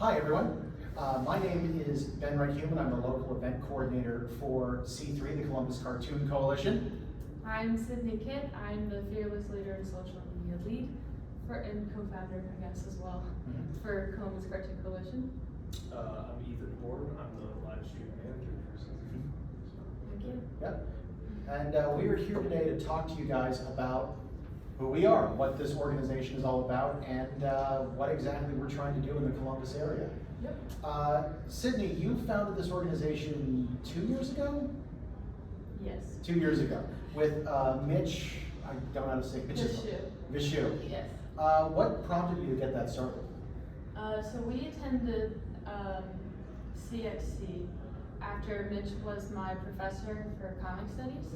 Hi everyone, my name is Ben Wright-Heuman. I'm the local event coordinator for C3, the Columbus Cartoon Coalition. I'm Sydney Kitt. I'm the fearless leader and social media lead and co-founder, I guess, as well, for Columbus Cartoon Coalition. I'm Ethan DeBoard. I'm the live stream manager for C3. Thank you. Yep. And we are here today to talk to you guys about who we are, what this organization is all about, and what exactly we're trying to do in the Columbus area. Yep. Sydney, you founded this organization 2 years ago? Yes. 2 years ago, with Mitch, I don't know how to say Vishu. Yes. What prompted you to get that started? So we attended C.A.C.E. after Mitch was my professor for comic studies.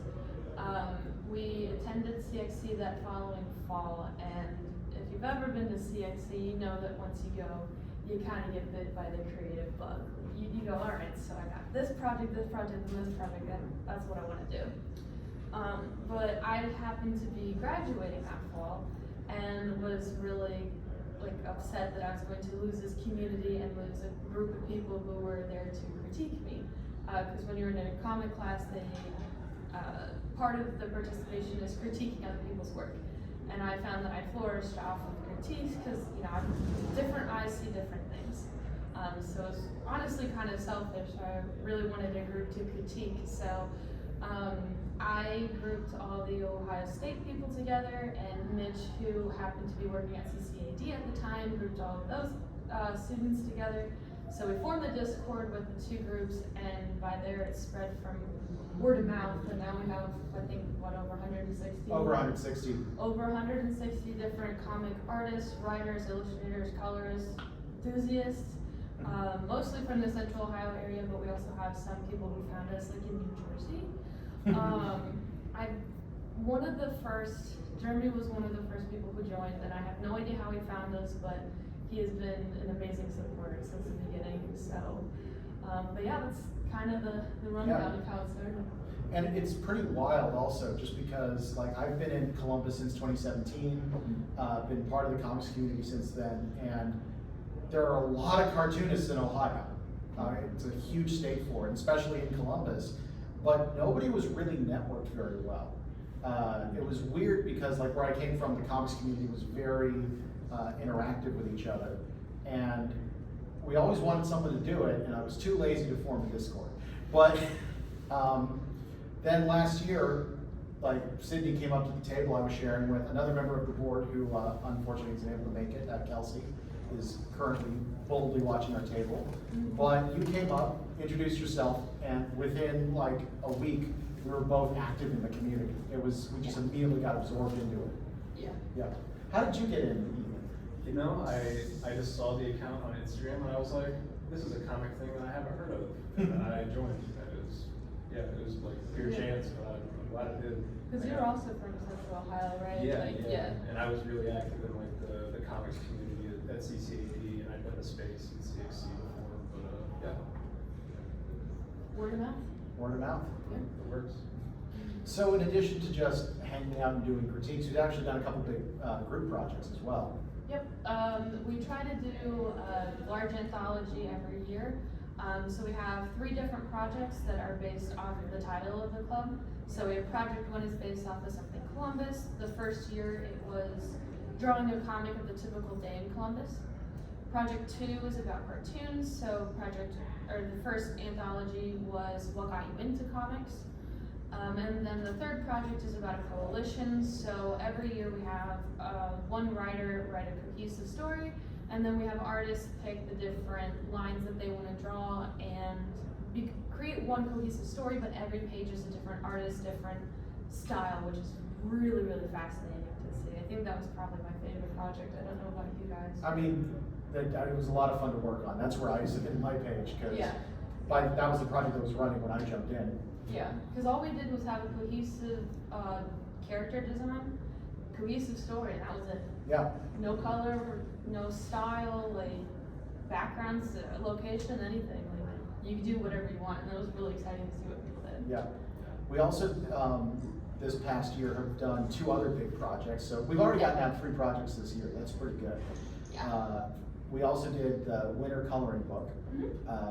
We attended C.A.C.E. that following fall, and if you've ever been to C.A.C.E., you know that once you go, you kind of get bit by the creative bug. You go, all right, so I got this project, and this project, and that's what I want to do. But I happened to be graduating that fall, and was really upset that I was going to lose this community and lose a group of people who were there to critique me. Because when you're in a comic class, part of the participation is critiquing other people's work. And I found that I flourished off of critiques because, different eyes see different things. So it's honestly kind of selfish. I really wanted a group to critique. So I grouped all the Ohio State people together, and Mitch, who happened to be working at CCAD at the time, grouped all of those students together. So we formed the Discord with the two groups, and by there it spread from word of mouth, and now we have, I think, over 160? Over 160. Over 160 different comic artists, writers, illustrators, colorists, enthusiasts, mostly from the Central Ohio area, but we also have some people who found us like in New Jersey. Jeremy was one of the first people who joined, and I have no idea how he found us, but he has been an amazing supporter since the beginning. So, but yeah, that's kind of the rundown of how it started. And it's pretty wild also, just because I've been in Columbus since 2017, been part of the comics community since then, and there are a lot of cartoonists in Ohio. It's a huge state for it, especially in Columbus, but nobody was really networked very well. It was weird because where I came from, the comics community was very interactive with each other, and we always wanted someone to do it, and I was too lazy to form a Discord. But then last year, Sydney came up to the table I was sharing with another member of the board who unfortunately isn't able to make it, Kelsey, is currently boldly watching our table. But you came up, introduced yourself, and within a week, we were both active in the community. We just immediately got absorbed into it. Yeah. How did you get in? I just saw the account on Instagram and I was like, this is a comic thing that I haven't heard of. And then I joined. It was pure chance, but I'm glad I did. Because you're also from Central Ohio, right? Yeah. And I was really active in the comics community at CCAD, and I'd been to S.P.A.C.E and CXC before, but yeah. Word of mouth? Word of mouth. Yeah. It works. So in addition to just hanging out and doing critiques, we've actually done a couple big group projects as well. Yep. We try to do a large anthology every year. So we have 3 different projects that are based off of the title of the club. So we have Project 1 is based off of something Columbus. The first year it was drawing a comic of the typical day in Columbus. Project 2 is about cartoons. So the first anthology was What Got You Into Comics. And then the third project is about a coalition. So every year we have one writer write a cohesive story, and then we have artists pick the different lines that they want to draw and create one cohesive story, but every page is a different artist, different style, which is really, really fascinating to see. I think that was probably my favorite project. I don't know about you guys. I mean, it was a lot of fun to work on. That's where I submitted my page, because that was the project that was running when I jumped in. Yeah, because all we did was have a cohesive character design, cohesive story, and that was it. Yeah. No color, no style, backgrounds, location, anything. You do whatever you want, and it was really exciting to see what people did. Yeah. We also, this past year, have done 2 other big projects. So we've already gotten out 3 projects this year. That's pretty good. Yeah. we also did the winter coloring book,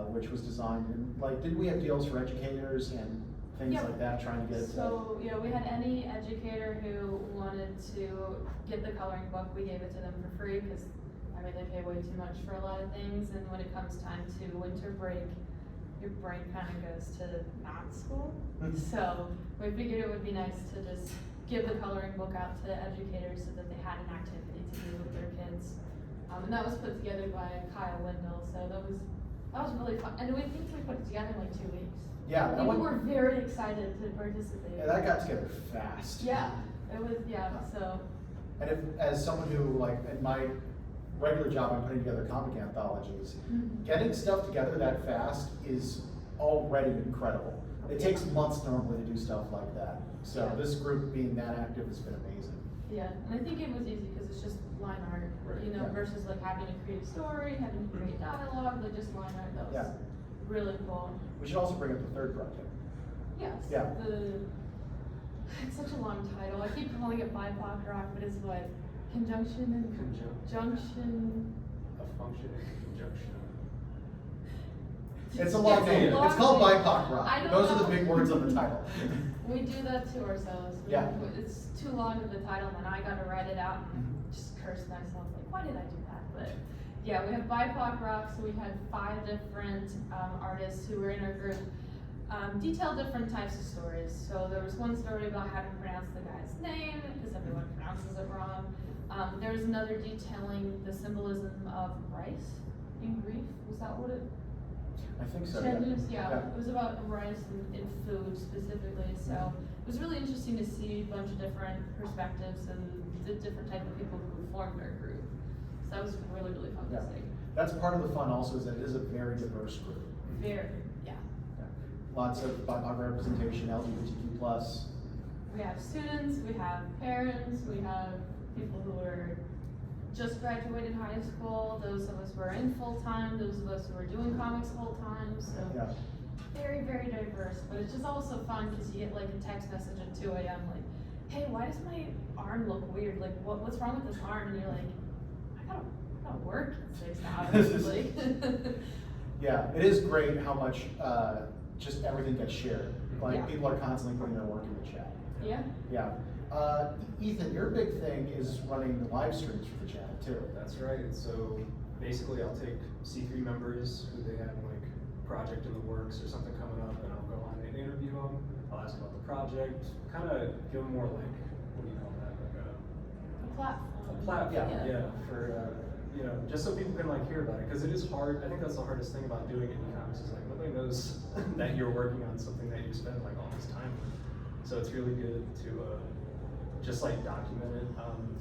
which was designed, and like, didn't we have deals for educators and things Yep. like that, trying to get it to? So, yeah, we had any educator who wanted to get the coloring book, we gave it to them for free, because, I mean, they pay way too much for a lot of things, and when it comes time to winter break, your brain kind of goes to not school. So, we figured it would be nice to just give the coloring book out to educators so that they had an activity to do with their kids. And that was put together by Kyle Wendell, so that was really fun, and we think we put it together in like 2 weeks. Yeah, that People one, were very excited to participate. yeah, that got together fast. Yeah, it was, yeah, so, And if, as someone who, like, in my regular job, I'm putting together comic anthologies, getting stuff together that fast is already incredible. It takes months normally to do stuff like that. So Yeah. this group being that active has been amazing. yeah, and I think it was easy because it's just line art, Right. you know, Yeah. versus like having to create a story, having to create dialogue, like just line art, that was Yeah. really cool. We should also bring up the third project. Yes, Yeah. it's such a long title, I keep calling it BIPOC rock, but it's what, conjunction and junction? A function in conjunction. It's a long It's a name. long It's called name. BIPOC rock. I don't Those are know. the big words on the title. We do that to ourselves. Yeah. It's too long of the title, and I gotta write it out and Mhm. just curse myself, like, why did I do that? But, yeah, we have BIPOC rock, so we had 5 different, artists who were in our group, detail different types of stories. So there was one story about how to pronounce the guy's name, because everyone pronounces it wrong. There was another detailing the symbolism of rice in grief, was that what it? I think so, Chinese, yeah. yeah, it was about rice and food specifically, so it was really interesting to see a bunch of different perspectives and the different type of people who formed our group. So that was really, really fun Yeah. to see. That's part of the fun also, is that it is a very diverse group. Very, yeah. Yeah. Lots of BIPOC representation, LGBTQ+. We have students, we have parents, we have people who are just graduated high school, those of us who are in full-time, those of us who are doing comics full-time, so. Yeah. Very, very diverse, but it's just also fun because you get like a text message at 2 a.m. like, hey, why does my arm look weird? Like, what's wrong with this arm? And you're like, I gotta work in 6 hours. Like, Yeah, it is great how much, just everything gets shared. Like, Yeah. people are constantly putting their work in the chat. yeah. Yeah. Ethan, your big thing is running the live streams for the channel too. That's right. So basically, I'll take C3 members who they have like a project in the works or something coming up, and I'll go on and interview them. I'll ask about the project, kind of give them more like, what do you call that? Like A platform. a platform, Yeah. yeah, for you know, just so people can like hear about it, because it is hard. I think that's the hardest thing about doing it in comics is like nobody knows that you're working on something that you spend like all this time with. So it's really good to just like document it.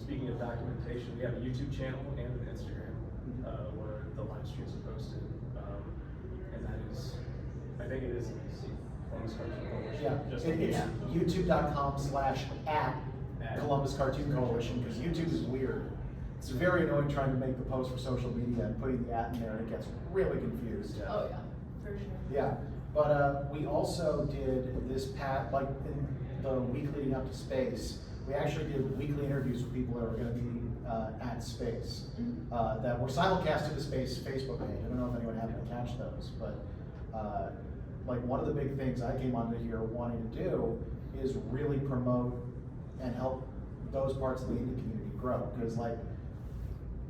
Speaking of documentation, we have a YouTube channel and an Instagram where the live streams are posted, and that is, I think it is Columbus Cartoon Coalition. Yeah, Just it's Yeah. youtube.com/@ Columbus Cartoon Coalition, because YouTube is weird. It's very annoying trying to make the post for social media and putting the @ in there, and it gets really confused. Yeah. Oh, yeah, for sure. Yeah, but we also did this like in the week leading up to S.P.A.C.E, we actually did weekly interviews with people that were going to be at S.P.A.C.E, that were simulcast to the S.P.A.C.E Facebook page. I don't know if anyone happened to catch those, but like one of the big things I came onto here wanting to do is really promote and help those parts of the indie community grow. Because like,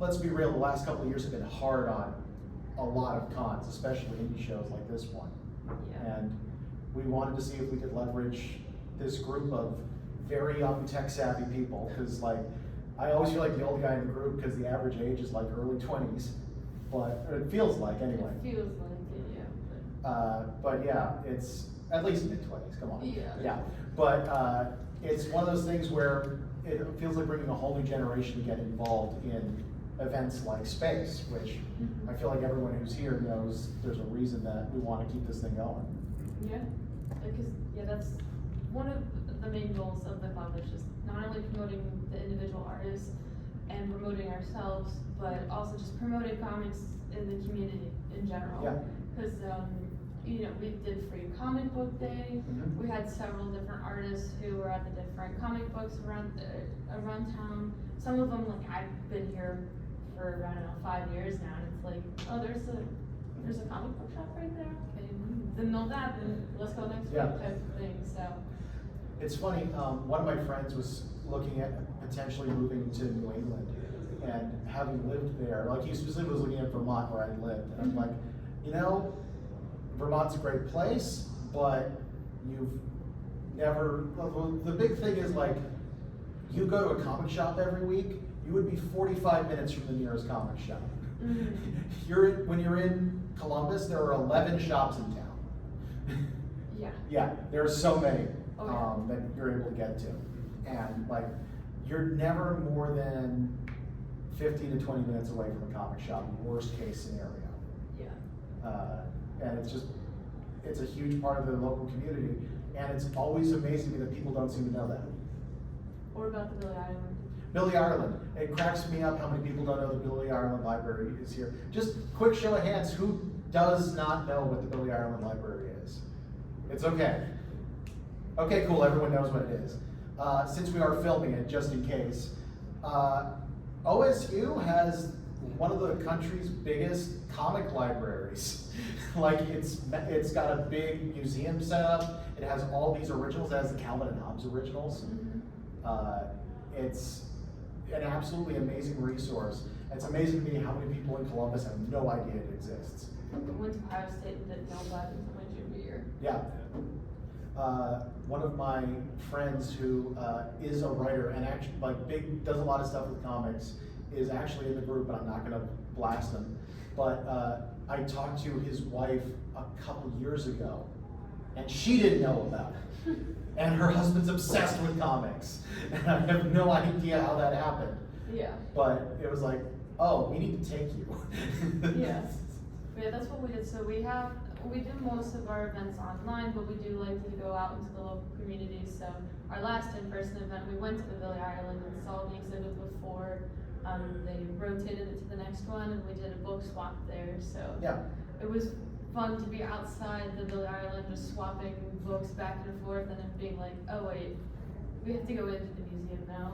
let's be real, the last couple of years have been hard on a lot of cons, especially indie shows like this one. Yeah. And we wanted to see if we could leverage this group of very young tech savvy people, because like, I always feel like the old guy in the group because the average age is like early 20s, but or it feels like anyway. It feels like it, yeah. But yeah, it's at least mid-20s, come on. Yeah. Yeah, but it's one of those things where it feels like bringing a whole new generation to get involved in events like S.P.A.C.E, which I feel like everyone who's here knows there's a reason that we want to keep this thing going. Yeah, because, yeah, that's one of the main goals of the club, is just not only promoting the individual artists and promoting ourselves, but also just promoting comics in the community in general. Yeah. Because, you know, we did free comic book day, Mhm. we had several different artists who were at the different comic books around town. Some of them, like, I've been here for, I don't know, 5 years now, and it's like, oh, there's a comic book shop right there, okay, didn't know that, then let's go next week Yeah. type of thing, so. It's funny, one of my friends was looking at potentially moving to New England, and having lived there, like he specifically was looking at Vermont where I lived, and I'm like, you know, Vermont's a great place, but you've never, the big thing is like, you go to a comic shop every week, you would be 45 minutes from the nearest comic shop. Mm-hmm. When you're in Columbus, there are 11 shops in town. Yeah. Yeah, there are so many Oh, yeah. that you're able to get to. And like, you're never more than 15 to 20 minutes away from a comic shop, worst case scenario. Yeah. And it's a huge part of the local community, and it's always amazing to me that people don't seem to know that. What about the Billy Island? Billy Ireland, it cracks me up how many people don't know the Billy Ireland Library is here. Just quick show of hands, who does not know what the Billy Ireland Library is? It's okay. Okay, cool, everyone knows what it is. Since we are filming it, just in case, OSU has one of the country's biggest comic libraries. Like it's got a big museum set up. It has all these originals. It has the Calvin and Hobbes originals. Mm-hmm. It's an absolutely amazing resource. It's amazing to me how many people in Columbus have no idea it exists. I went to Ohio State and didn't know about it until my junior year. Yeah. One of my friends who is a writer and actually does a lot of stuff with comics is actually in the group, but I'm not gonna blast him. But I talked to his wife a couple years ago, and she didn't know about it. And her husband's obsessed with comics, and I have no idea how that happened. Yeah. But it was like, oh, we need to take you. Yeah. Yeah, that's what we did. So we do most of our events online, but we do like to go out into the local communities. So our last in-person event, we went to the Billy Island and saw the exhibit before. They rotated it to the next one, and we did a book swap there. So Yeah. it was fun to be outside the Billy Island, just swapping books back and forth, and it being like, oh wait, we have to go into the museum now.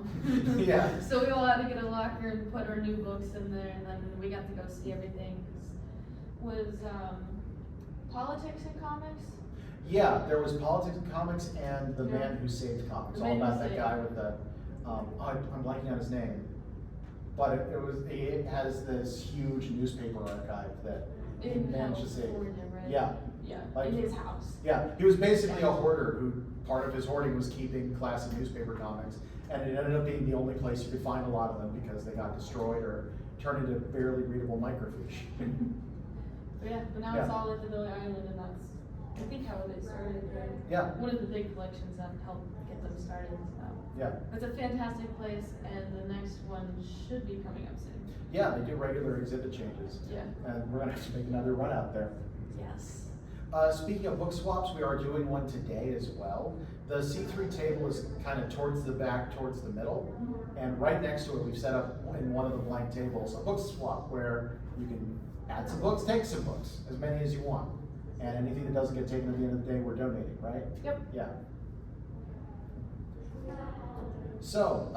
Yeah. So we all had to get a locker and put our new books in there, and then we got to go see everything. Was politics in comics? Yeah, there was politics in comics and the Yeah. man who saved comics. The All Man Who about that Saved. guy with the, I'm blanking on his name. But it has this huge newspaper archive that he In managed to save. California, right? Yeah. Yeah, Like- in his house. Yeah, he was basically a hoarder who, part of his hoarding was keeping classic newspaper comics. And it ended up being the only place you could find a lot of them because they got destroyed or turned into barely readable microfiche. But yeah, but now Yeah. it's all at the Billy Island, and that's, I think, how they started, right? Yeah. One of the big collections that helped get them started, so. Yeah. It's a fantastic place, and the next one should be coming up soon. Yeah, they do regular exhibit changes. Yeah. And we're gonna have to make another run out there. Yes. Speaking of book swaps, we are doing one today as well. The C3 table is kind of towards the back, towards the middle. And right next to it, we've set up in one of the blank tables, a book swap where you can add some books, take some books, as many as you want. And anything that doesn't get taken at the end of the day, we're donating, right? Yep. Yeah. So,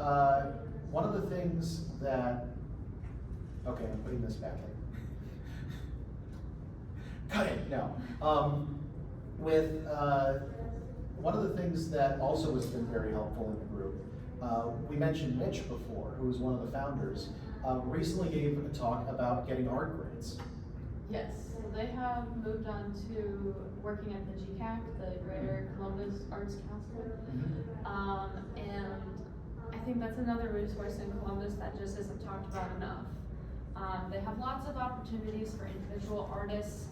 one of the things that, okay, I'm putting this back in. Cut it, no. One of the things that also has been very helpful in the group, we mentioned Mitch before, who was one of the founders, recently gave a talk about getting art grades. Yes, so they have moved on to working at the GCAC, the Greater Columbus Arts Council. And I think that's another resource in Columbus that just isn't talked about enough. They have lots of opportunities for individual artists.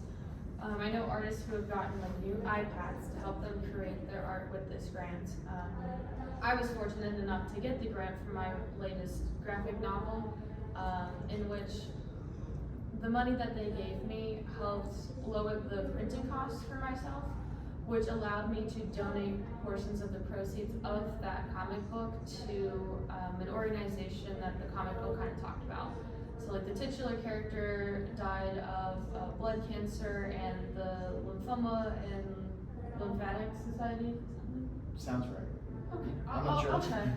I know artists who have gotten like new iPads to help them create their art with this grant. I was fortunate enough to get the grant for my latest graphic novel, in which the money that they gave me helped lower the printing costs for myself, which allowed me to donate portions of the proceeds of that comic book to an organization that the comic book kind of talked about. So like the titular character died of blood cancer and the Lymphoma and Lymphatic Society. Sounds right. Okay, I'm not sure. I'll check.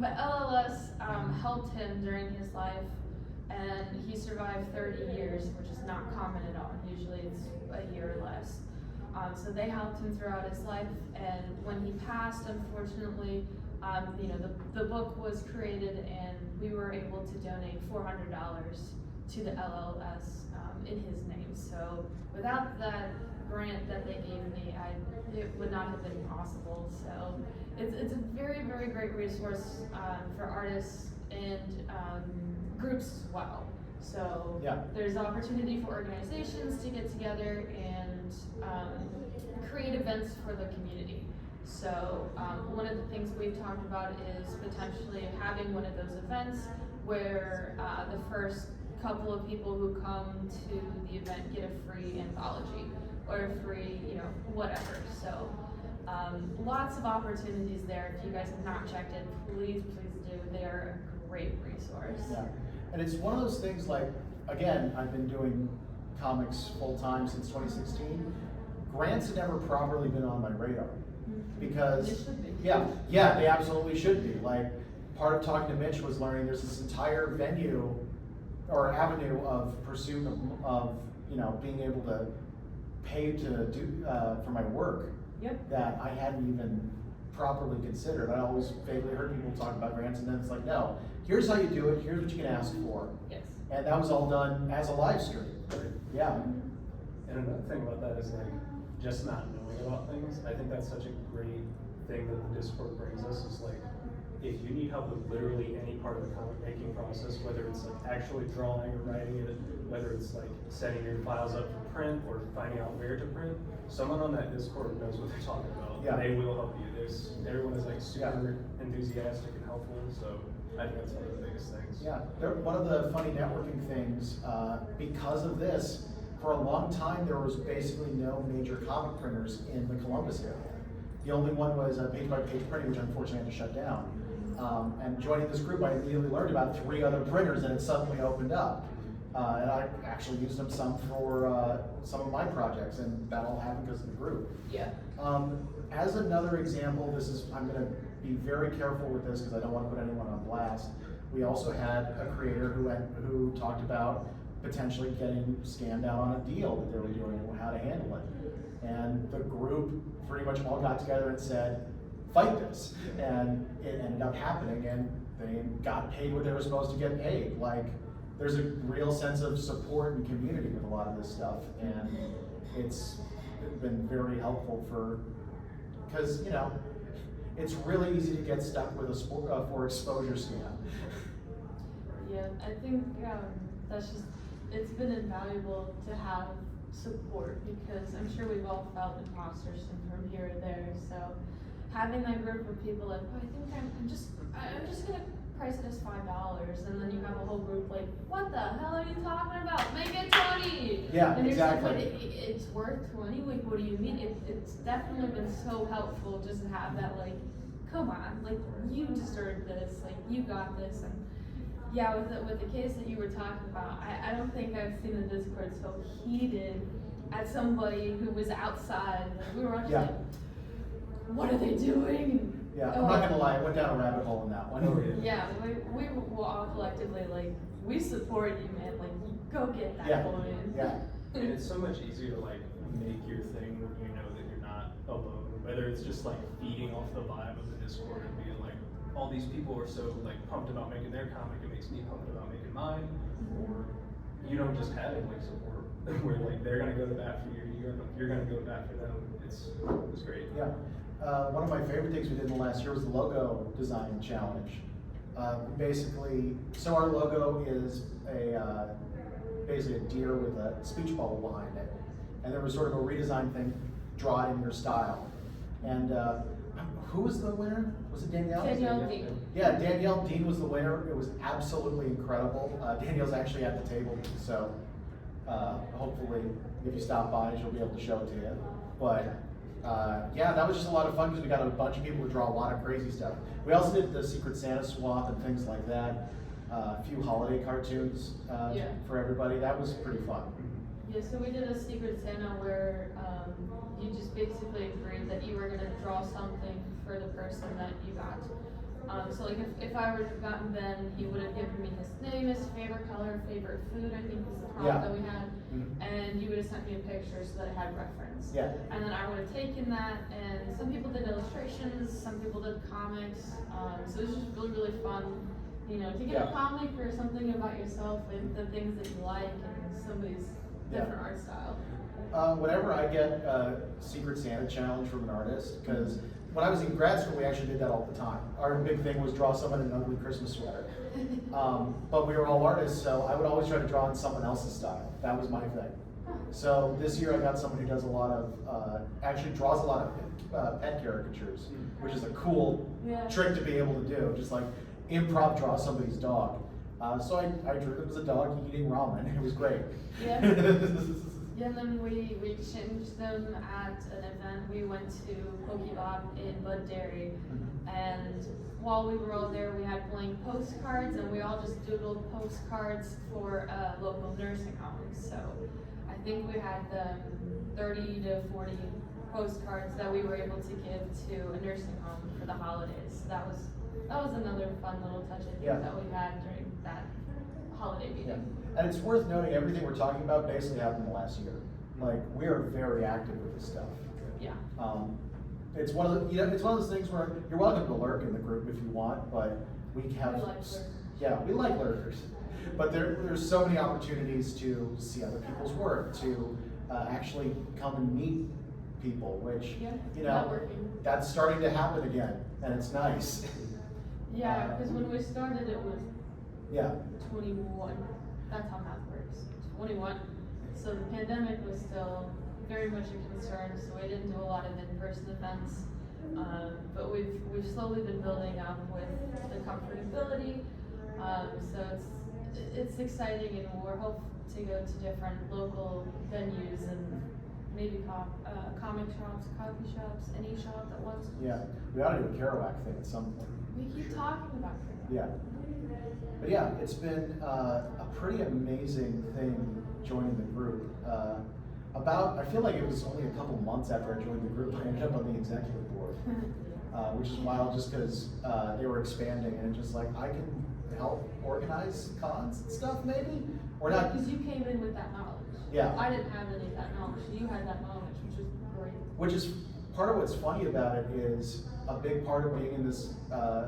But LLS helped him during his life and he survived 30 years, which is not common at all. Usually it's a year or less. So they helped him throughout his life, and when he passed, unfortunately, you know, the book was created, and we were able to donate $400 to the LLS in his name. So without that grant that they gave me, it would not have been possible. So it's a very, very great resource for artists and groups as well. So Yeah. there's opportunity for organizations to get together and create events for the community. So one of the things we've talked about is potentially having one of those events where the first couple of people who come to the event get a free anthology or a free, you know, whatever. So lots of opportunities there. If you guys have not checked it, please do. They are a great resource. Yeah, and it's one of those things like, again, I've been doing comics full-time since 2016. Grants had never properly been on my radar because, They should be. yeah, they absolutely should be. Like, part of talking to Mitch was learning there's this entire venue or avenue of pursuit of you know, being able to pay to do for my work. Yep. That I hadn't even properly considered. I always vaguely heard people talk about grants, and then it's like, no, here's how you do it, here's what you can ask for. Yes. And that was all done as a live stream. Yeah. And another thing about that is like, just not knowing about things. I think that's such a great thing that the Discord brings us, is like, if you need help with literally any part of the comic making process, whether it's like actually drawing or writing it, whether it's like setting your files up for print or finding out where to print, someone on that Discord knows what they're talking about. Yeah. And they will help you. Everyone is like super enthusiastic and helpful, so I think that's one of the biggest things. Yeah. One of the funny networking things, because of this, for a long time there was basically no major comic printers in the Columbus area. The only one was page-by-page printing, which unfortunately had to shut down. And joining this group, I immediately learned about 3 other printers, and it suddenly opened up. And I actually used them some for some of my projects, and that all happened because of the group. Yeah. As another example, I'm going to be very careful with this because I don't want to put anyone on blast. We also had a creator who talked about potentially getting scammed out on a deal that they were doing and how to handle it. And the group pretty much all got together and said, fight this. And it ended up happening, and they got paid what they were supposed to get paid. Like, there's a real sense of support and community with a lot of this stuff, and it's been very helpful because, you know, it's really easy to get stuck with a for exposure scam. Yeah, I think that's just, it's been invaluable to have support, because I'm sure we've all felt imposter syndrome here or there. So having that group of people like, oh, I think I'm just gonna price it as $5, and then you have a whole group like, what the hell are you talking about? Make it 20. Yeah, and exactly. You're just like, but it's worth 20. Like, what do you mean? It's definitely been so helpful just to have that, like, come on, like, you deserve this, like, you got this. And yeah, with the case that you were talking about, I don't think I've seen the Discord so heated at somebody who was outside. Like, we were all just like, what are they doing? Yeah, I'm not gonna lie, I went down a rabbit hole in that one. Oh, Yeah, we were all collectively like, we support you, man. Like, go get that Yeah, coin. yeah. And it's so much easier to like make your thing when you know that you're not alone. Whether it's just like feeding off the vibe of the Discord and being like, all these people are so like pumped about making their comic, it makes me pumped about making mine. Or you know, just having like support where like they're gonna go to bat for you, you're gonna go to bat for them. It's great. Yeah. One of my favorite things we did in the last year was the logo design challenge. Basically, so our logo is basically a deer with a speech bubble behind it. And there was sort of a redesign thing, draw it in your style. And who was the winner? Was it Danielle? Danielle Dean. Yeah, Danielle Dean was the winner. It was absolutely incredible. Danielle's actually at the table, so hopefully if you stop by, she'll be able to show it to you. But yeah, that was just a lot of fun because we got a bunch of people to draw a lot of crazy stuff. We also did the Secret Santa swap and things like that. A few holiday cartoons for everybody. That was pretty fun. Yeah, so we did a Secret Santa where you just basically agreed that you were going to draw something for the person that you got. So like if I were to have gotten Ben, he would have given me his name, his favorite color, favorite food, I think was the prompt Yeah. that we had. Mhm. And he would have sent me a picture so that I had reference. Yeah. And then I would have taken that, and some people did illustrations, some people did comics. So it was just really, really fun, you know, to get Yeah. a comic or something about yourself with the things that you like and somebody's different art style. Whenever I get a Secret Santa challenge from an artist, because when I was in grad school, we actually did that all the time. Our big thing was draw someone in an ugly Christmas sweater. But we were all artists, so I would always try to draw in someone else's style. That was my thing. So this year I got someone who does a lot of, actually draws a lot of pet caricatures, which is a cool Yeah. trick to be able to do, just like improv draw somebody's dog. So I drew them as a dog eating ramen. It was great. Yeah. Yeah, and then we exchanged them at an event. We went to Pokebop in Bud Dairy, and while we were all there, we had blank postcards, and we all just doodled postcards for local nursing homes. So I think we had 30 to 40 postcards that we were able to give to a nursing home for the holidays. So that was another fun little touch I think Yeah. that we had during that holiday meeting. Yeah. And it's worth noting everything we're talking about basically happened in the last year. Like, we are very active with this stuff. Yeah. It's one of the, it's one of those things where you're welcome to lurk in the group if you want, but we have. We like lurkers. Yeah, we like lurkers. But there's so many opportunities to see other people's work, to actually come and meet people, which, Yeah, you know, networking. that's starting to happen again, and it's nice. Yeah, because when we started, it was Yeah. 21. That's how math works. 21. So the pandemic was still very much a concern, so we didn't do a lot of in-person events. But we've slowly been building up with the comfortability. So it's exciting, and we're hoping to go to different local venues and maybe comic shops, coffee shops, any shop that wants. Yeah, we ought to do a Kerouac thing at some point. We keep talking about it. Yeah. But yeah, it's been a pretty amazing thing joining the group. I feel like it was only a couple months after I joined the group, I ended up on the executive board, which is wild just because they were expanding and just like, I can help organize cons and stuff maybe? Or not. Because you came in with that knowledge. Yeah. I didn't have any of that knowledge. You had that knowledge, which is great. Which is part of what's funny about it is a big part of being in this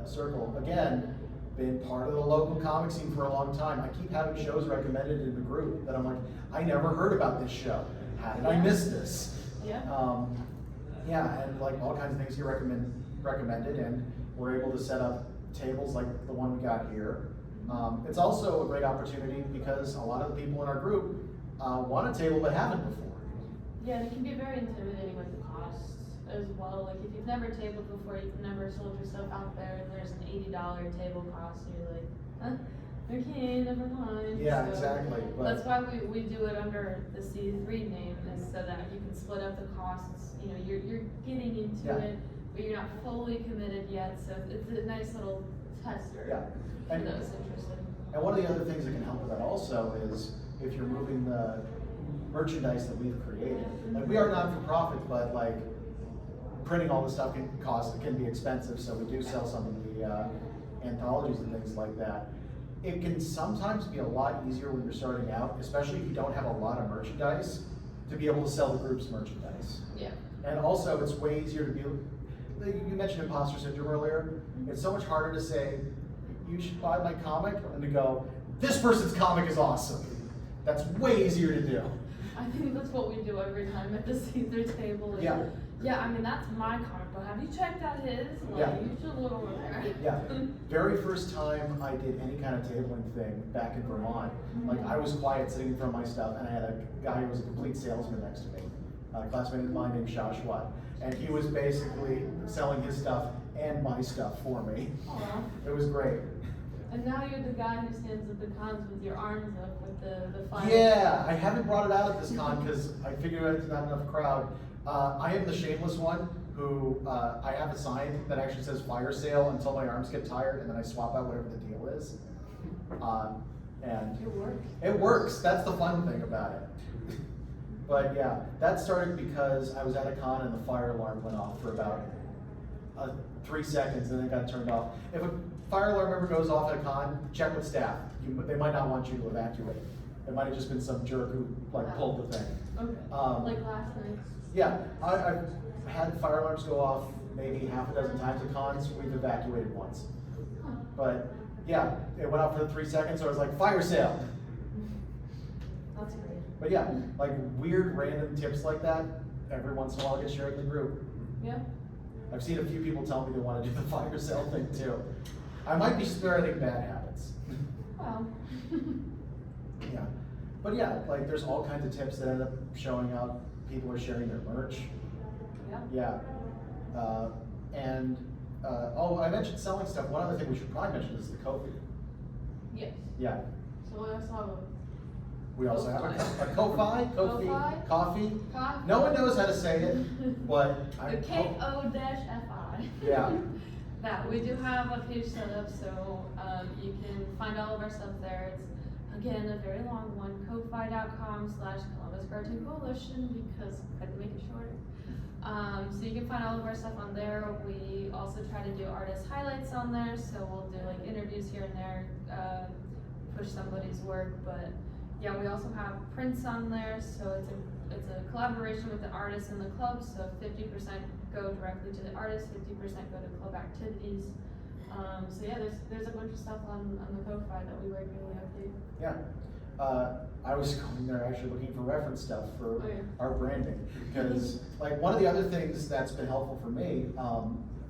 circle. Again, been part of the local comic scene for a long time. I keep having shows recommended in the group that I'm like, I never heard about this show. How did I miss this? Yeah. Yeah, and like all kinds of things get recommended, and we're able to set up tables like the one we got here. It's also a great opportunity because a lot of the people in our group want a table but haven't before. Yeah, and it can be very intimidating with the costs as well. Like if you've never tabled before, you've never sold yourself out there, and there's an $80 table cost, and you're like, huh? Okay, never mind. Yeah, So exactly. But that's why we do it under the C3 name, is so that you can split up the costs. You know, you're getting into Yeah. it, but you're not fully committed yet. So it's a nice little tester Yeah. for And- those interested. And one of the other things that can help with that also is if you're moving the merchandise that we've created. Like, we are not for profit, but like printing all the stuff can be expensive, so we do sell some of the anthologies and things like that. It can sometimes be a lot easier when you're starting out, especially if you don't have a lot of merchandise, to be able to sell the group's merchandise. Yeah. And also, it's way easier to be, you mentioned imposter syndrome earlier. It's so much harder to say, you should buy my comic, and to go, this person's comic is awesome. That's way easier to do. I think that's what we do every time at the C3 table. Is, Yeah. Yeah, I mean, that's my comic book. Have you checked out his? Like, Yeah. you should look over there. Yeah, very first time I did any kind of tabling thing back in Vermont, like I was quiet sitting in front of my stuff, and I had a guy who was a complete salesman next to me, a classmate of mine named Shashwat, and he was basically selling his stuff and my stuff for me. Aw. It was great. And now you're the guy who stands at the cons with your arms up with the fire. Yeah, I haven't brought it out at this con because I figured there's not enough crowd. I am the shameless one who, I have a sign that actually says fire sale until my arms get tired, and then I swap out whatever the deal is. And It works. it works, that's the fun thing about it. But yeah, that started because I was at a con and the fire alarm went off for about 3 seconds and then it got turned off. If a fire alarm ever goes off at a con, check with staff. They might not want you to evacuate. It might have just been some jerk who like pulled the thing. Okay, like last night. Yeah, I've had fire alarms go off maybe half a dozen times at cons. We've evacuated once. Huh. But yeah, it went off for 3 seconds, so I was like, fire sale. That's great. But yeah, like weird random tips like that, every once in a while get shared in the group. Yeah. I've seen a few people tell me they want to do the fire sale thing too. I might be spreading bad habits. Well. Yeah, but yeah, like there's all kinds of tips that end up showing up. People are sharing their merch. Yeah. Yeah. Oh, I mentioned selling stuff. One other thing we should probably mention is the Ko-fi. Yes. Yeah. So we also have We also have a Ko-fi, Ko-fi? coffee. Coffee. No one knows how to say it, but The K-O-F-I. Yeah. That, we do have a page set up, so you can find all of our stuff there. It's, again, a very long one, ko-fi.com/Columbus Cartoon Coalition, because I couldn't make it shorter. So you can find all of our stuff on there. We also try to do artist highlights on there, so we'll do like interviews here and there, push somebody's work, but yeah, we also have prints on there, so it's a collaboration with the artists in the club, so 50% go directly to the artist, 50% go to club activities. So yeah, there's a bunch of stuff on the Ko-fi that we regularly update. Yeah. I was going there actually looking for reference stuff for our branding, because like one of the other things that's been helpful for me,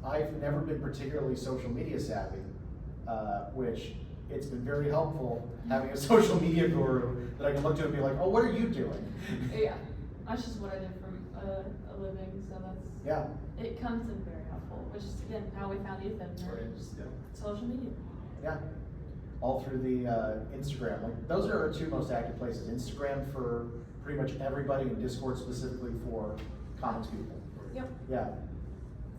I've never been particularly social media savvy, which it's been very helpful having a social media guru that I can look to and be like, oh, what are you doing? Yeah, that's just what I do for a living, so Yeah. it comes in very helpful, which is again how we found Ethan, just social media. Yeah. All through the Instagram. Like those are our two most active places. Instagram for pretty much everybody, and Discord specifically for comics people. Yep. Yeah.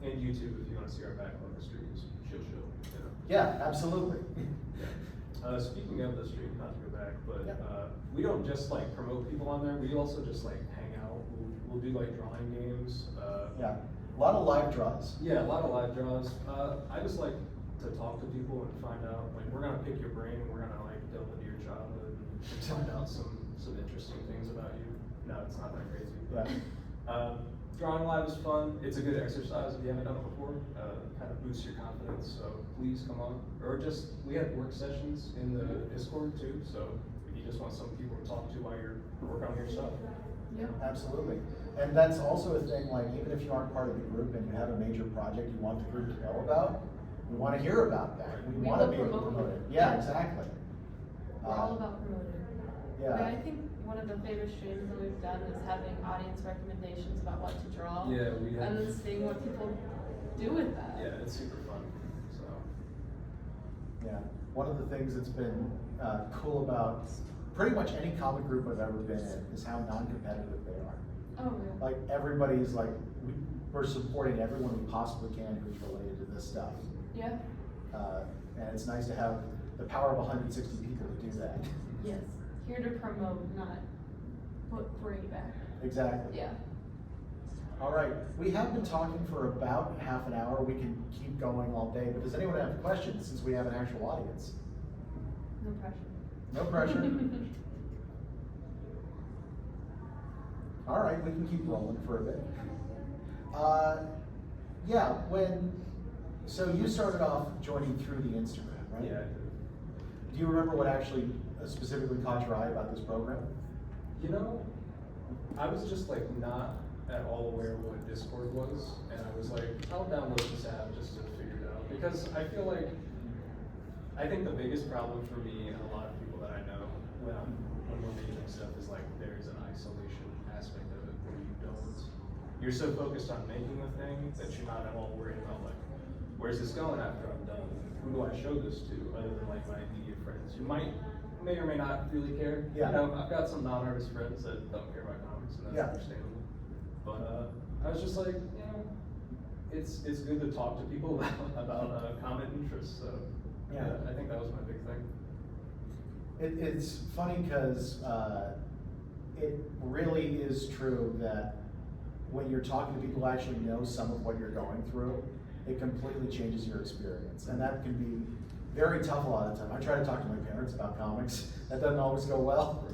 And YouTube, if you want to see our backlog of streams, she'll show. You know. Yeah, absolutely. Speaking of the stream, not to go back, but Yeah. we don't just like promote people on there. We also just like hang out. We'll do like drawing games. Yeah. A lot of live draws. Yeah, a lot of live draws. I just like to talk to people and find out, like, we're gonna pick your brain and we're gonna like delve into your childhood and find out some interesting things about you. No, it's not that crazy. But, drawing live is fun. It's a good exercise if you haven't done it before. Kind of boosts your confidence. So please come on. Or just, we have work sessions in the Discord too. So if you just want some people to talk to while you're working on your stuff. Yep. Absolutely. And that's also a thing, like even if you aren't part of the group and you have a major project you want the group to know about, we want to hear about that. We want to be able to promote it. Yeah, exactly. We're all about promoting. Yeah. But I think one of the favorite streams that we've done is having audience recommendations about what to draw. Yeah, we have. And then seeing what people do with that. Yeah, it's super fun. So. Yeah. One of the things that's been cool about pretty much any comic group I've ever been in is how non-competitive they are. Oh, yeah. Like everybody's like, we're supporting everyone we possibly can who's related to this stuff. Yeah. And it's nice to have the power of 160 people to do that. Yes. Here to promote, not bring back. Exactly. Yeah. All right, we have been talking for about half an hour. We can keep going all day, but does anyone have questions since we have an actual audience? No pressure. No pressure. All right, we can keep rolling for a bit. Yeah, so you started off joining through the Instagram, right? Yeah. Do you remember what actually specifically caught your eye about this program? You know, I was just like not at all aware of what Discord was, and I was like, I'll download this app just to figure it out, because I feel like, I think the biggest problem for me and a lot of people that I know when we're making stuff is like there's an isolation aspect of it where you're so focused on making the thing that you're not at all worried about like, where's this going after I'm done? Who do I show this to other than like my immediate friends? You may or may not really care. Yeah. You know, I've got some non-artist friends that don't care about comics, and that's understandable. But I was just like, you know, it's good to talk to people about common interests. So yeah, I think that was my big thing. It's funny because it really is true that when you're talking to people who actually know some of what you're going through, it completely changes your experience. And that can be very tough a lot of the time. I try to talk to my parents about comics. That doesn't always go well.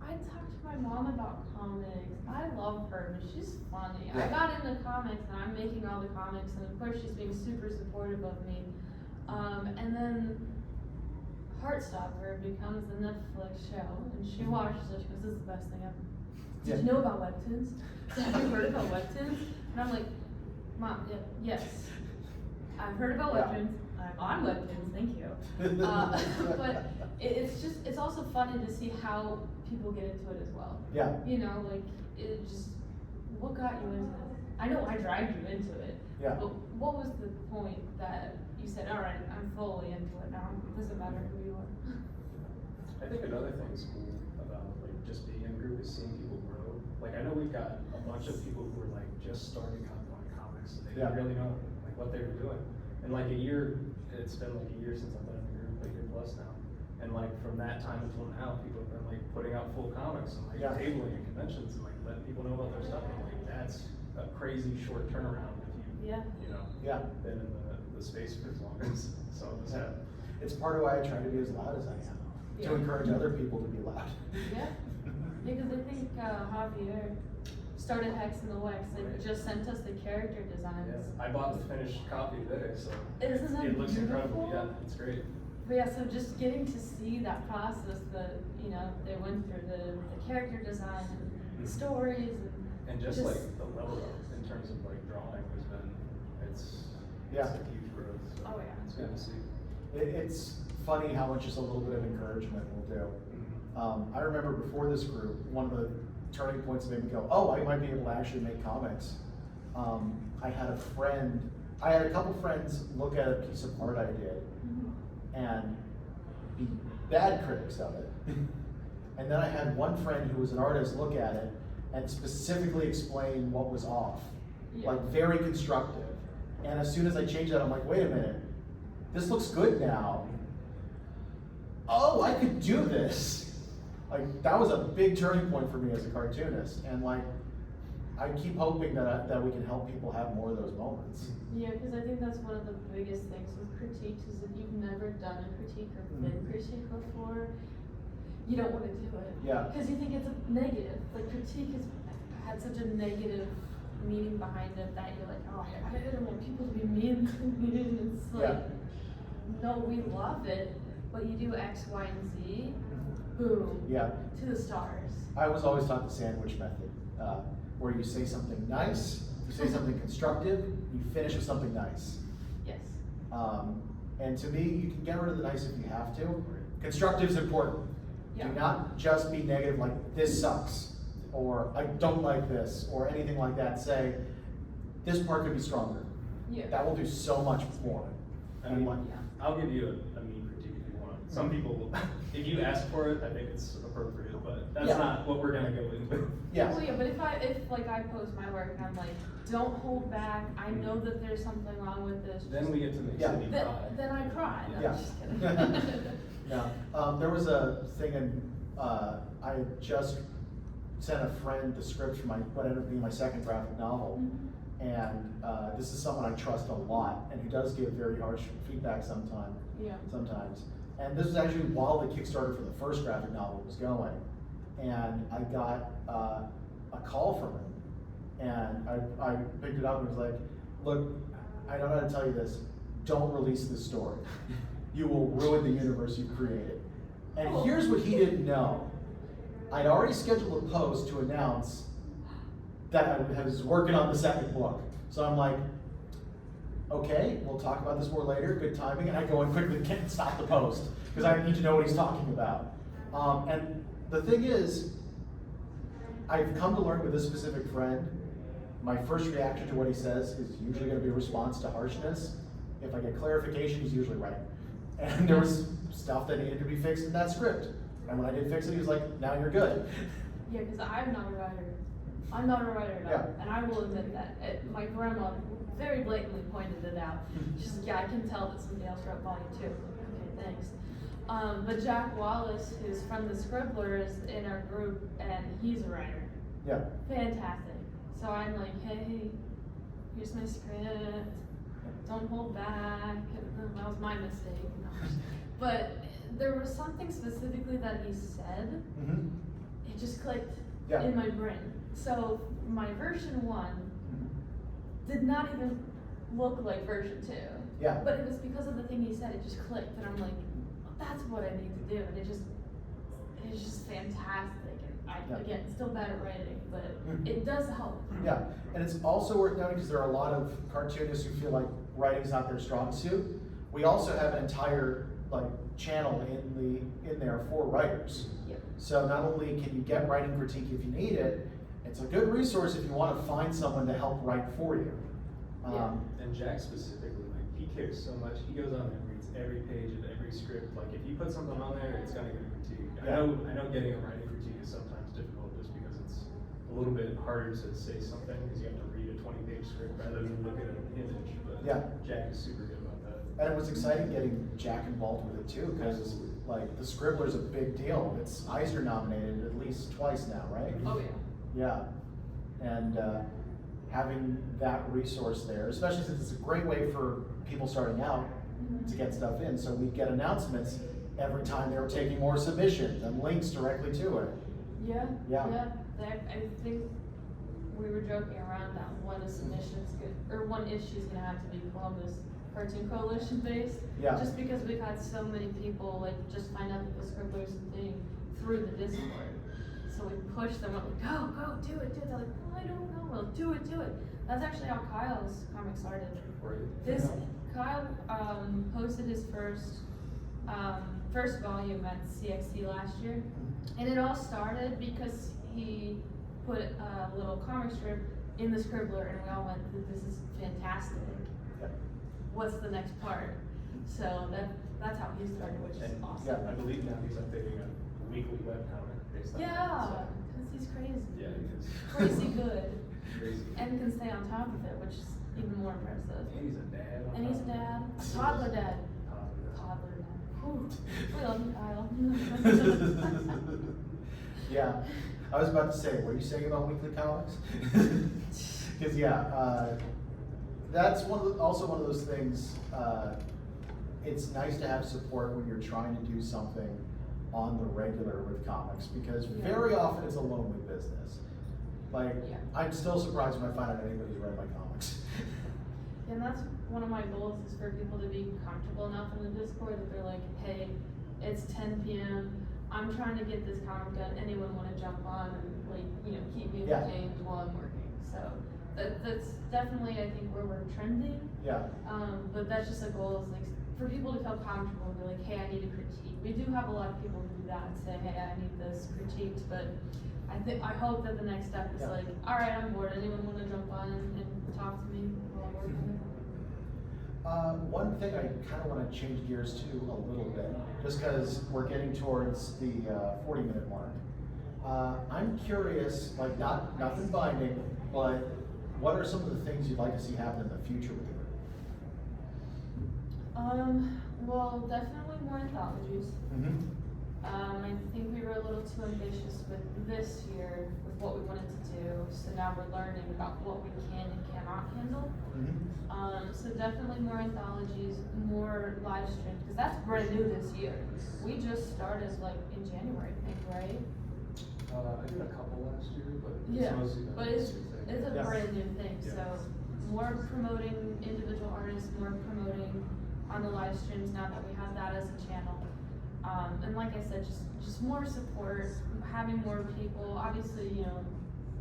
I talked to my mom about comics. I love her, but she's funny. I Yeah. got into comics and I'm making all the comics, and of course she's being super supportive of me. And then Heartstopper becomes the Netflix show, and she watches it. She goes, "This is the best thing ever. Did Yeah. you know about webtoons? Have you heard about webtoons?" And I'm like, "Mom, yes, I've heard about Yeah. webtoons. I'm on webtoons. Thank you." But it's also funny to see how people get into it as well. Yeah. You know, like, it just, what got you into it? I know I dragged you into it. Yeah. But what was the point that you said, all right, I'm fully into it now, it doesn't matter who you are? I think another thing is cool about like just being in a group is seeing people grow. Like I know we've got a bunch of people who are like just starting out on comics and they Yeah. didn't really know like what they were doing. And like it's been like a year since I've been in the group, like a year plus now. And like from that time until now, people have been like putting out full comics and like Yeah. tabling at conventions and like letting people know about their stuff. And like that's a crazy short turnaround if you Yeah. you know Yeah. been in the space for as long as some of us have. It's part of why I try to be as loud as I am, Yeah. to encourage other people to be loud. Yeah, because I think Javier started Hex and the Wex, like, Right. just sent us the character designs. Yeah, I bought the finished copy today, so Isn't that it looks incredible. beautiful? Yeah, it's great. But yeah, so just getting to see that process that, you know, they went through, the character design and the stories And just like the level up in terms of like drawing has been, it's Yeah. a huge growth. So Oh, yeah. it's good to see. It's funny how much just a little bit of encouragement will do. I remember before this group, one of the turning points that made me go, oh, I might be able to actually make comics. I had a couple friends look at a piece of art I did and be bad critics of it. And then I had one friend who was an artist look at it and specifically explain what was off, Yeah. like very constructive. And as soon as I changed that, I'm like, wait a minute, this looks good now. Oh, I could do this. Like, that was a big turning point for me as a cartoonist. And like, I keep hoping that we can help people have more of those moments. Yeah, because I think that's one of the biggest things with critiques is if you've never done a critique or been critiqued before, you don't want to do it. Yeah. Because you think it's a negative. Like, critique has had such a negative meaning behind it that you're like, oh, I don't want people to be mean to me. And it's like, no, we love it, but you do X, Y, and Z, boom, Yeah. to the stars. I was always taught the sandwich method, where you say something nice, you say something constructive, you finish with something nice. Yes. And to me, you can get rid of the nice if you have to. Constructive's important. Yeah. Do not just be negative like, this sucks, or I don't like this, or anything like that. Say, this part could be stronger. Yeah. That will do so much more. I mean, Yeah. I'll give you a mean critique if you want. Some people, if you ask for it, I think it's appropriate, but that's Yeah. not what we're gonna go into. Yeah. Well, yeah, but if I post my work and I'm like, don't hold back, I know that there's something wrong with this. Then we get to make Yeah. Sydney cry. Then I cry. No, Yeah. I'm just kidding. No, there was a thing in, I had just sent a friend the script for what ended up being my second graphic novel. And this is someone I trust a lot and who does give very harsh feedback sometimes. And this was actually while the Kickstarter for the first graphic novel was going. And I got a call from him. And I picked it up and was like, look, I don't know how to tell you this. Don't release this story. You will ruin the universe you've created. And here's what he didn't know. I'd already scheduled a post to announce that I was working on the second book. So I'm like, okay, we'll talk about this more later, good timing. And I go and quickly can't stop the post because I need to know what he's talking about. And the thing is, I've come to learn with this specific friend, my first reaction to what he says is usually going to be a response to harshness. If I get clarification, he's usually right. And there was stuff that needed to be fixed in that script. And when I did fix it, he was like, now you're good. Yeah, because I'm not a writer. I'm not a writer at all. Yeah. And I will admit that. My grandma very blatantly pointed it out. She's like, yeah, I can tell that somebody else wrote volume 2. Okay, thanks. But Jack Wallace, who's from the Scribblers in our group, and he's a writer. Yeah. Fantastic. So I'm like, hey, here's my script. don't hold back, that was my mistake. No. But there was something specifically that he said, Mhm. it just clicked Yeah. in my brain. So my version 1 did not even look like version 2. Yeah. But it was because of the thing he said, it just clicked, and I'm like, that's what I need to do, and it's just fantastic. And Yeah. again, still bad at writing, but Mhm. it does help. Yeah, and it's also worth noting because there are a lot of cartoonists who feel like writing's not their strong suit. We also have an entire like channel in there for writers. Yep. So not only can you get writing critique if you need it, it's a good resource if you want to find someone to help write for you. Yeah. And Jack specifically, like, he cares so much. He goes on and reads every page of every script. Like, if you put something on there, it's gonna get a critique. Yeah. I know getting a writing critique is sometimes difficult just because it's a little bit harder to say something because you have to read a 20-page script rather than look at an image. But Yeah. Jack is super good about that. And it was exciting getting Jack involved with it too, because like the Scribbler's a big deal. It's Eisner nominated at least twice now, right? Oh, yeah. Yeah, and having that resource there, especially since it's a great way for people starting out to get stuff in. So we get announcements every time they were taking more submissions and links directly to it. Yeah. Yeah. I think we were joking around that one issue's gonna have to be Columbus Cartoon Coalition based. Yeah. Just because we've had so many people like just find out that the Scribblers thing through the Discord. So we push them, we're like, go, do it. They're like, well, I don't know, well, do it. That's actually how Kyle's comic started. Kyle posted his first volume at S.P.A.C.E last year, and it all started because he put a little comic strip in the Scribbler, and we all went, this is fantastic. Yep. What's the next part? So that's how he started, which is awesome. Yeah. I believe now he's updating a weekly webcomic based on that. Yeah, So, because he's crazy. yeah, he is. Crazy good. Crazy. And can stay on top of it, which is even more impressive. And he's a dad. on And he's a top of dad, it. a toddler dad. Toddler dad. Whew. We love you, Kyle. Yeah, I was about to say, what are you saying about weekly comics? Because that's also one of those things. It's nice to have support when you're trying to do something on the regular with comics, because very often it's a lonely business. Like, I'm still surprised when I find out anybody's read my comics. And that's one of my goals, is for people to be comfortable enough in the Discord that they're like, hey, it's 10 p.m. I'm trying to get this comic done. Anyone want to jump on and keep me entertained while I'm working? So that's definitely, I think, where we're trending. Yeah. But that's just a goal, is like for people to feel comfortable and be like, hey, I need a critique. We do have a lot of people who do that and say, hey, I need this critiqued, but I hope that the next step is like, all right, I'm bored. Anyone want to jump on and talk to me while I'm working? One thing I kind of want to change gears to a little bit, just because we're getting towards the 40-minute mark. I'm curious, like nothing binding, but what are some of the things you'd like to see happen in the future with the group? Well, definitely more anthologies. Mm-hmm. I think we were a little too ambitious with this year with what we wanted to do, so now we're learning about what we can and cannot handle. Mm-hmm. So definitely more anthologies, more live streams, because that's brand new this year. We just started like in January, I think, right? I did a couple last year, but Yeah, it's mostly been but this year thing. it's a Yeah. brand new thing, Yeah. so more promoting individual artists, more promoting on the live streams now that we have that as a channel. And like I said, just more support, having more people. Obviously,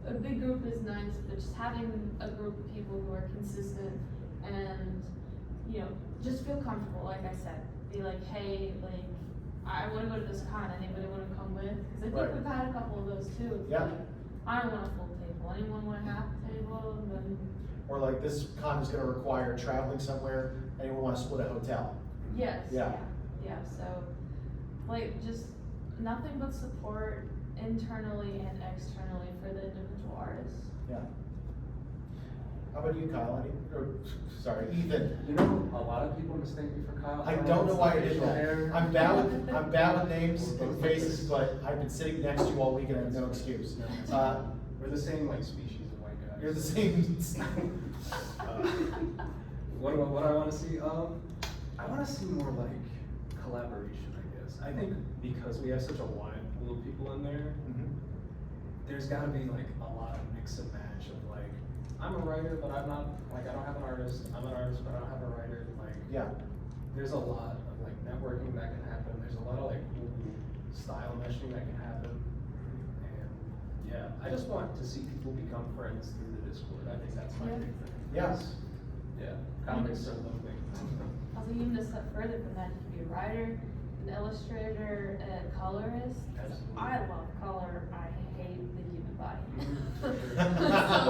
a big group is nice, but just having a group of people who are consistent and, just feel comfortable, like I said. Be like, hey, like, I wanna go to this con, anybody wanna come with? Cause I think Right. we've had a couple of those too. It's Yeah. like, I don't want a full table, anyone want a half table? And then, Or like this con is going to require traveling somewhere, anyone want to split a hotel? yes, Yeah. yeah, so, like, just nothing but support internally and externally for the individual artists. Yeah. How about you, Kyle? Sorry, Ethan. A lot of people mistake me for Kyle. I don't know why I did Facial that. hair. I'm bad with names and faces, but I've been sitting next to you all week and I have no excuse. We're the same species of white guys. You're the same. What I want to see? I want to see more like collaboration, I guess. I think because we have such a wide pool of people in there, there's got to be like a lot of mix and match of like, I'm a writer, but I'm not, like, I don't have an artist. I'm an artist, but I don't have a writer. Like, Yeah. there's a lot of like networking that can happen. There's a lot of like cool style meshing that can happen. And yeah, I just want to see people become friends through the Discord. I think that's my Yeah. big thing. Yes. Yeah, comics are lovely. Also, even a step further from that, you could be a writer, an illustrator, a colorist. Absolutely. I love color. I hate the human body. Mhm. So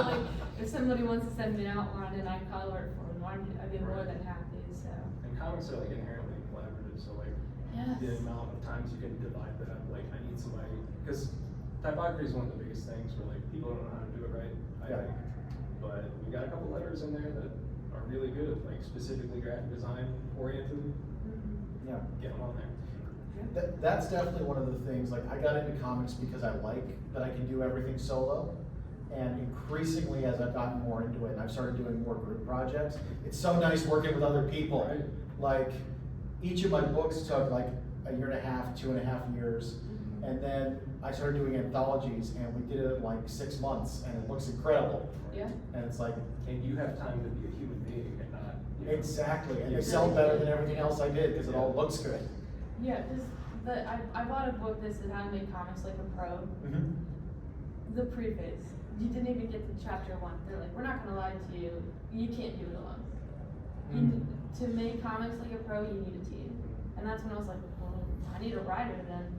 like, if somebody wants to send me an outline and I color it for them, I'd be more than happy. So. And comics are like inherently collaborative, so like Yes. the amount of times you can divide that, like I need somebody, because typography is one of the biggest things where like people don't know how to do it right, I Yeah. think. But we got a couple letters in there that are really good, like specifically graphic design oriented. Mhm. Yeah. Get them on there. That's definitely one of the things, like, I got into comics because I like that I can do everything solo. And increasingly, as I've gotten more into it, and I've started doing more group projects, it's so nice working with other people. Right. Like, each of my books took like a year and a half, 2.5 years. Mhm. And then I started doing anthologies, and we did it in like 6 months, and it looks incredible. Yeah. And it's like, And you have time to be a human being and not, you know. exactly, and Yeah. they sell better than everything else I did, because it all looks good. Yeah, because I bought a book that said how to make comics like a pro. The preface, you didn't even get to chapter 1. They're like, we're not gonna lie to you, you can't do it alone. To make comics like a pro, you need a team. And that's when I was like, well, I need a writer then.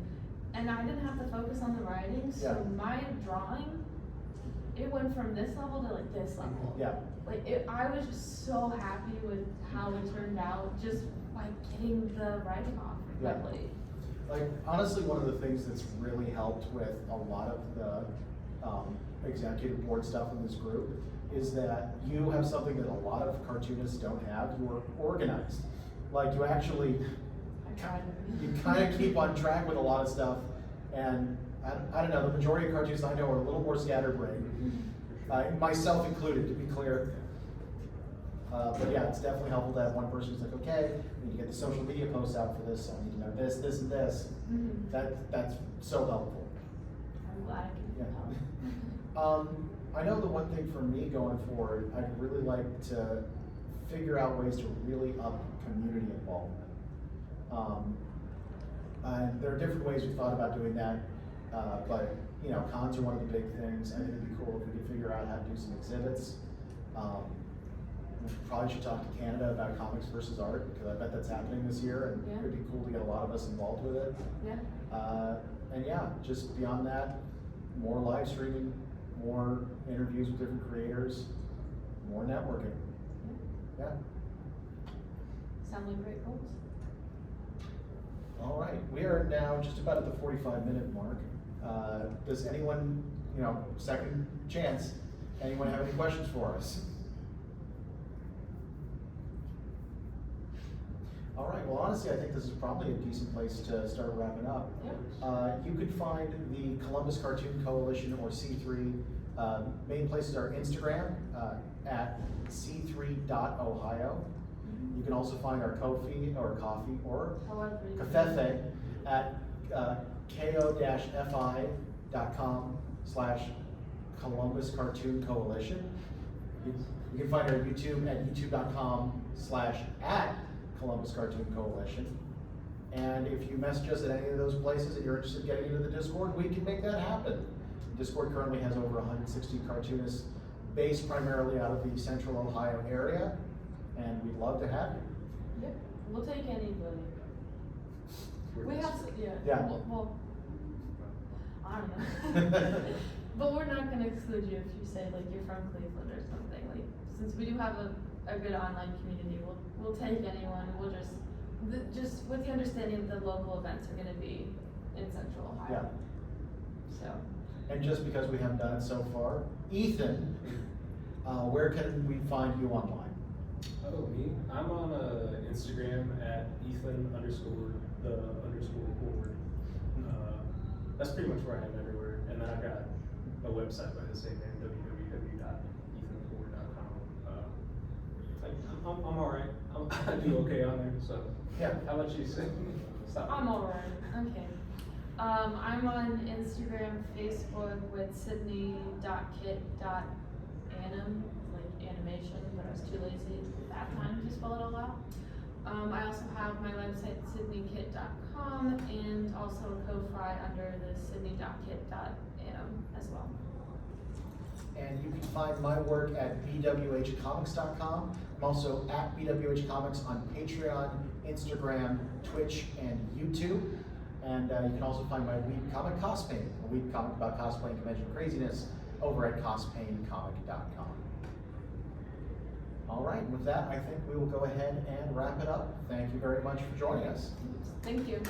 And I didn't have to focus on the writing, so Yeah. my drawing, it went from this level to like this level. Yeah. Like, I was just so happy with how it turned out, just by getting the writing off Yeah. quickly. Like, honestly, one of the things that's really helped with a lot of the executive board stuff in this group is that you have something that a lot of cartoonists don't have. You are organized. Like, you actually, I tried. you kind of keep on track with a lot of stuff. And I don't know, the majority of cartoonists I know are a little more scatterbrained, myself included, to be clear. But yeah, it's definitely helpful to have one person who's like, okay, we need to get the social media posts out for this, so I need to know this, this, and this. Mhm. That's so helpful. I'm glad I can Yeah. help. I know the one thing for me going forward, I'd really like to figure out ways to really up community involvement. And there are different ways we've thought about doing that, but you know, cons are one of the big things. I think it'd be cool if we could figure out how to do some exhibits. We probably should talk to Canada about comics versus art, because I bet that's happening this year, and Yeah. it'd be cool to get a lot of us involved with it. Yeah. And yeah, just beyond that, more live streaming, more interviews with different creators, more networking. Yeah. Sound like great goals. All right, we are now just about at the 45-minute mark. Does anyone, you know, second chance, anyone have any questions for us? All right, well, honestly, I think this is probably a decent place to start wrapping up. Yep. You could find the Columbus Cartoon Coalition, or C3. Main places are Instagram at c3.ohio. You can also find our coffee or However you Cafefe at ko-fi.com/Columbus Cartoon Coalition. You can find our YouTube at youtube.com/@Columbus Cartoon Coalition. And if you message us at any of those places and you're interested in getting into the Discord, we can make that happen. Discord currently has over 160 cartoonists based primarily out of the central Ohio area, and we'd love to have you. Yep, we'll take anybody. We have, yeah. Yeah. Well, I don't know. But we're not gonna exclude you if you say like you're from Cleveland or something. Like, since we do have a good online community, we'll take anyone. We'll just with the understanding that the local events are gonna be in central Ohio. So. And just because we haven't done it so far, Ethan, where can we find you online? Oh, me? I'm on Instagram at Ethan_the_board. That's pretty much where I am everywhere. And then I've got a website by the same name, www.ethanboard.com. I'm alright. I do okay on there, so. Yeah. How about you, Sid? Stop. I'm alright, okay. I'm on Instagram, Facebook with sydney.kit.anim, like animation, but I was too lazy that time to spell it all out. I also have my website, sydneykit.com, and also a Ko-Fi under the sydney.kit.anim as well. And you can find my work at bwhcomics.com. I'm also at bwhcomics on Patreon, Instagram, Twitch, and YouTube. And you can also find my Weeb Comic Cospain, a Weeb comic about cosplay and convention craziness, over at cospaigncomic.com. All right, with that, I think we will go ahead and wrap it up. Thank you very much for joining us. Thank you.